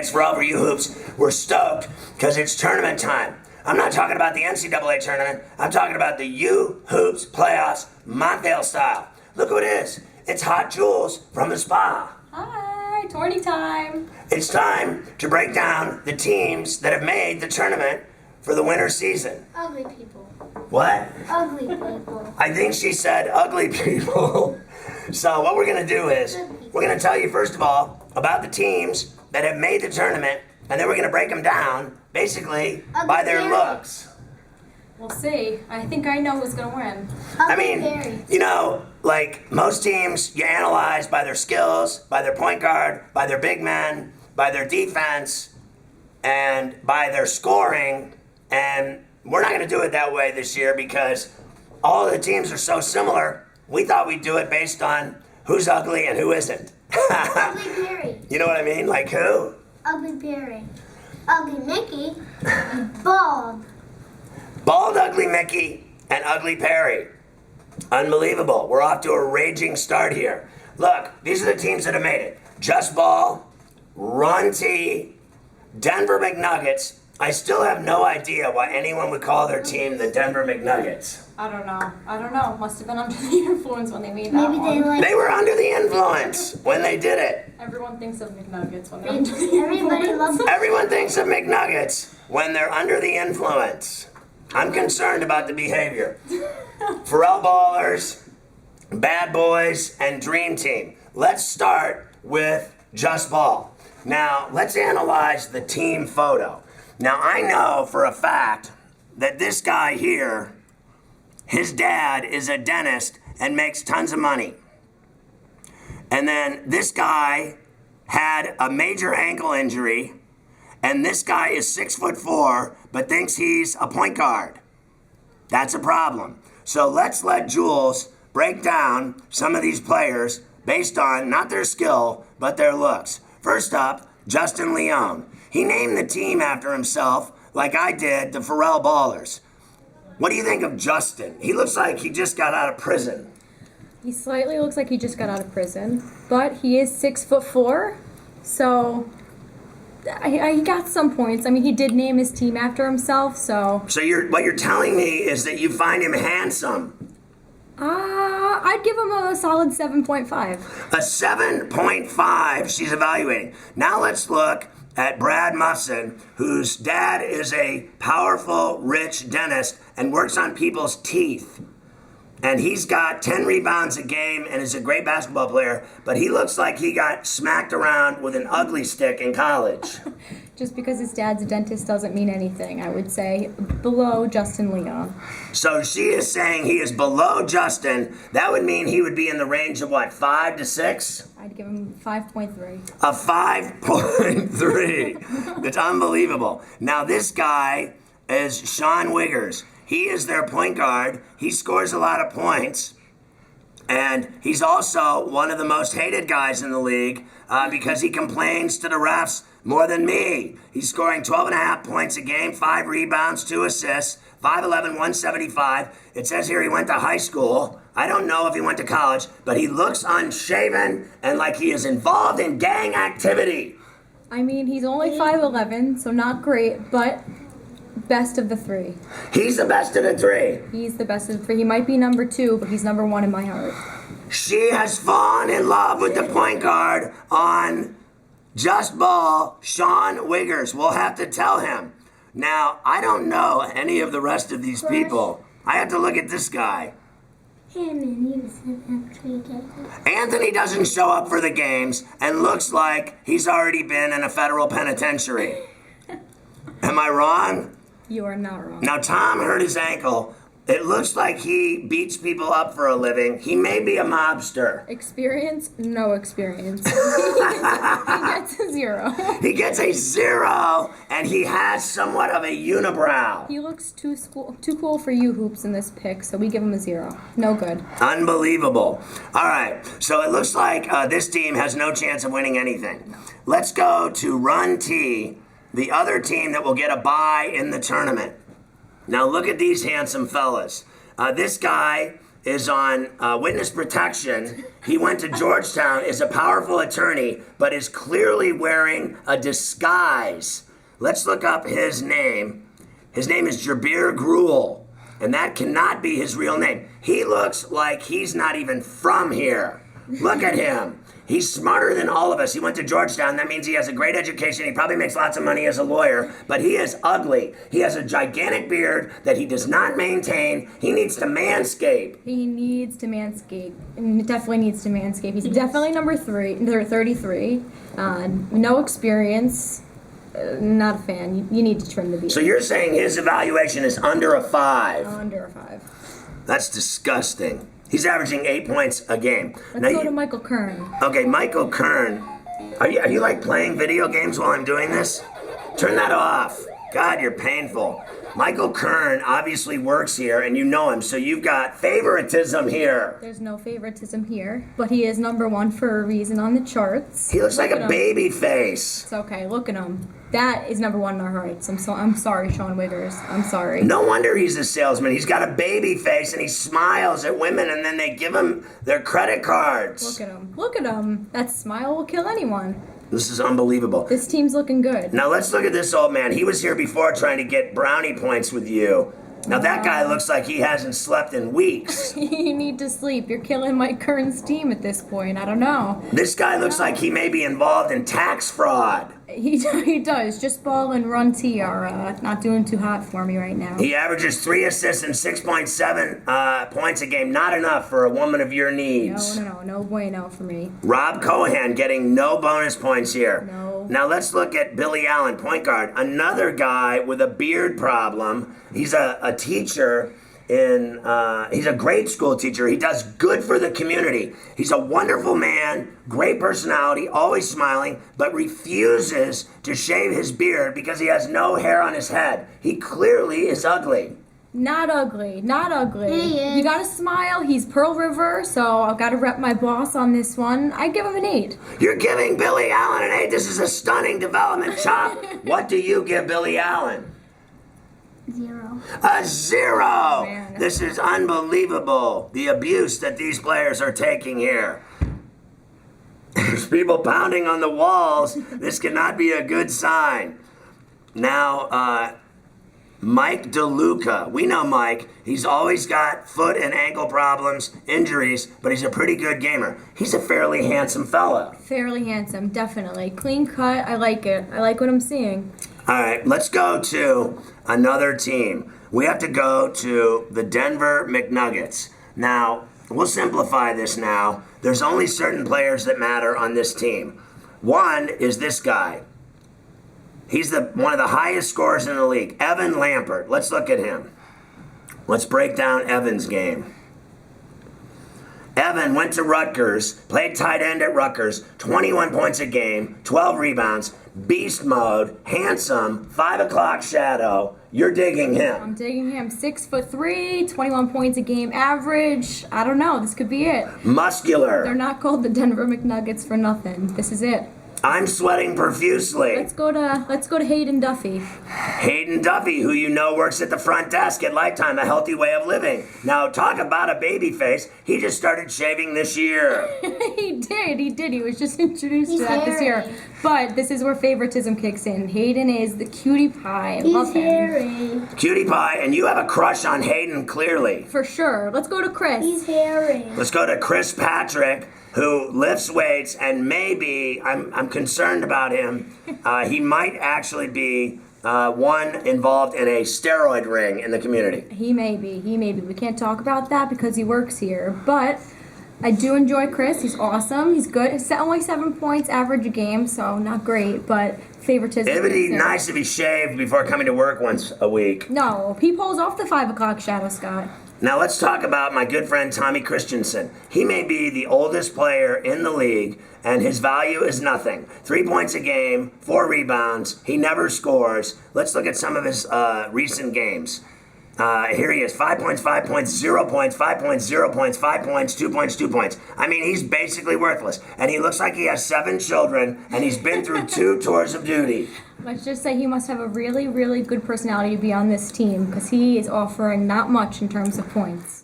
case, for all of you hoops, we're stoked because it's tournament time. I'm not talking about the NCAA tournament. I'm talking about the U Hoops playoffs, Montvale style. Look who it is. It's Hot Jules from the spa. Hi, tourney time. It's time to break down the teams that have made the tournament for the winter season. Ugly people. What? Ugly people. I think she said ugly people. So what we're going to do is we're going to tell you, first of all, about the teams that have made the tournament, and then we're going to break them down, basically, by their looks. We'll see. I think I know who's going to win. I mean, you know, like most teams, you analyze by their skills, by their point guard, by their big men, by their defense, and by their scoring. And we're not going to do it that way this year because all of the teams are so similar. We thought we'd do it based on who's ugly and who isn't. Ugly Perry. You know what I mean? Like who? Ugly Perry. Ugly Mickey. Bald. Bald Ugly Mickey and Ugly Perry. Unbelievable. We're off to a raging start here. Look, these are the teams that have made it. Just Ball, Ron T, Denver McNuggets. I still have no idea why anyone would call their team the Denver McNuggets. I don't know. Must have been under the influence when they made that one. They were under the influence when they did it. Everyone thinks of McNuggets when they're under the Everybody loves them. Everyone thinks of McNuggets when they're under the influence. I'm concerned about the behavior. Pharrell Ballers, Bad Boys, and Dream Team. Let's start with Just Ball. Now, let's analyze the team photo. Now, I know for a fact that this guy here, his dad is a dentist and makes tons of money. And then this guy had a major ankle injury, and this guy is 6'4", but thinks he's a point guard. That's a problem. So let's let Jules break down some of these players based on not their skill, but their looks. First up, Justin Leone. He named the team after himself, like I did, the Pharrell Ballers. What do you think of Justin? He looks like he just got out of prison. He slightly looks like he just got out of prison, but he is 6'4", so he got some points. I mean, he did name his team after himself, so. So what you're telling me is that you find him handsome. I'd give him a solid 7.5. A 7.5 she's evaluating. Now let's look at Brad Muffson, whose dad is a powerful, rich dentist and works on people's teeth. And he's got 10 rebounds a game and is a great basketball player, but he looks like he got smacked around with an ugly stick in college. Just because his dad's a dentist doesn't mean anything. I would say below Justin Leone. So she is saying he is below Justin. That would mean he would be in the range of what, 5 to 6? I'd give him 5.3. A 5.3. That's unbelievable. Now this guy is Sean Wiggers. He is their point guard. He scores a lot of points. And he's also one of the most hated guys in the league because he complains to the refs more than me. He's scoring 12.5 points a game, 5 rebounds, 2 assists, 5'11", 175. It says here he went to high school. I don't know if he went to college, but he looks unshaven and like he is involved in gang activity. I mean, he's only 5'11", so not great, but best of the 3. He's the best of the 3. He's the best of the 3. He might be number 2, but he's number 1 in my heart. She has fallen in love with the point guard on Just Ball, Sean Wiggers. We'll have to tell him. Now, I don't know any of the rest of these people. I have to look at this guy. Anthony doesn't show up for the games and looks like he's already been in a federal penitentiary. Am I wrong? You are not wrong. Now, Tom hurt his ankle. It looks like he beats people up for a living. He may be a mobster. Experience? No experience. He gets a 0. He gets a 0, and he has somewhat of a unibrow. He looks too cool for you hoops in this pick, so we give him a 0. No good. Unbelievable. All right, so it looks like this team has no chance of winning anything. Let's go to Run T, the other team that will get a bye in the tournament. Now look at these handsome fellas. This guy is on witness protection. He went to Georgetown, is a powerful attorney, but is clearly wearing a disguise. Let's look up his name. His name is Jabir Gruel, and that cannot be his real name. He looks like he's not even from here. Look at him. He's smarter than all of us. He went to Georgetown. That means he has a great education. He probably makes lots of money as a lawyer, but he is ugly. He has a gigantic beard that he does not maintain. He needs to manscape. He needs to manscape. And definitely needs to manscape. He's definitely number 33. No experience. Not a fan. You need to trim the beard. So you're saying his evaluation is under a 5? Under a 5. That's disgusting. He's averaging 8 points a game. Let's go to Michael Kern. Okay, Michael Kern. Are you like playing video games while I'm doing this? Turn that off. God, you're painful. Michael Kern obviously works here, and you know him, so you've got favoritism here. There's no favoritism here, but he is number 1 for a reason on the charts. He looks like a baby face. It's okay, look at him. That is number 1 in our hearts. I'm sorry, Sean Wiggers. I'm sorry. No wonder he's a salesman. He's got a baby face, and he smiles at women, and then they give him their credit cards. Look at him. Look at him. That smile will kill anyone. This is unbelievable. This team's looking good. Now let's look at this old man. He was here before trying to get brownie points with you. Now that guy looks like he hasn't slept in weeks. You need to sleep. You're killing Mike Kern's team at this point. I don't know. This guy looks like he may be involved in tax fraud. He does. Just Ball and Run T are not doing too hot for me right now. He averages 3 assists and 6.7 points a game. Not enough for a woman of your needs. No bueno for me. Rob Cohan getting no bonus points here. No. Now let's look at Billy Allen, point guard. Another guy with a beard problem. He's a teacher he's a grade school teacher. He does good for the community. He's a wonderful man, great personality, always smiling, but refuses to shave his beard because he has no hair on his head. He clearly is ugly. Not ugly. Not ugly. He is. You gotta smile. He's Pearl River, so I've gotta rep my boss on this one. I give him an 8. You're giving Billy Allen an 8. This is a stunning development, Chop. What do you give Billy Allen? 0. A 0! Man. This is unbelievable, the abuse that these players are taking here. There's people pounding on the walls. This cannot be a good sign. Now, Mike DeLuca. We know Mike. He's always got foot and ankle problems, injuries, but he's a pretty good gamer. He's a fairly handsome fella. Fairly handsome, definitely. Clean cut. I like it. I like what I'm seeing. All right, let's go to another team. We have to go to the Denver McNuggets. Now, we'll simplify this now. There's only certain players that matter on this team. One is this guy. He's one of the highest scorers in the league, Evan Lampert. Let's look at him. Let's break down Evan's game. Evan went to Rutgers, played tight end at Rutgers, 21 points a game, 12 rebounds, beast mode, handsome, 5 o'clock shadow. You're digging him. I'm digging him. 6'3", 21 points a game average. I don't know. This could be it. Muscular. They're not called the Denver McNuggets for nothing. This is it. I'm sweating profusely. Let's go to Hayden Duffy. Hayden Duffy, who you know works at the front desk at Lifetime, A Healthy Way of Living. Now, talk about a baby face. He just started shaving this year. He did. He was just introduced He's to that this year. hairy. But this is where favoritism kicks in. Hayden is the cutie pie. I love He's him. hairy. Cutie pie, and you have a crush on Hayden, clearly. For sure. Let's go to Chris. He's hairy. Let's go to Chris Patrick, who lifts weights, and maybe, I'm concerned about him, he might actually be one involved in a steroid ring in the community. He may be. We can't talk about that because he works here. But I do enjoy Chris. He's awesome. He's good. Only 7 points average a game, so not great, but favoritism. It would be kicks in. nice if he shaved before coming to work once a week. No, he pulls off the 5 o'clock shadow, Scott. Now let's talk about my good friend Tommy Christensen. He may be the oldest player in the league, and his value is nothing. 3 points a game, 4 rebounds. He never scores. Let's look at some of his recent games. Here he is, 5 points, 5 points, 0 points, 5 points, 0 points, 5 points, 2 points, 2 points. I mean, he's basically worthless. And he looks like he has 7 children, and he's been through 2 tours of duty. Let's just say he must have a really, really good personality to be on this team because he is offering not much in terms of points.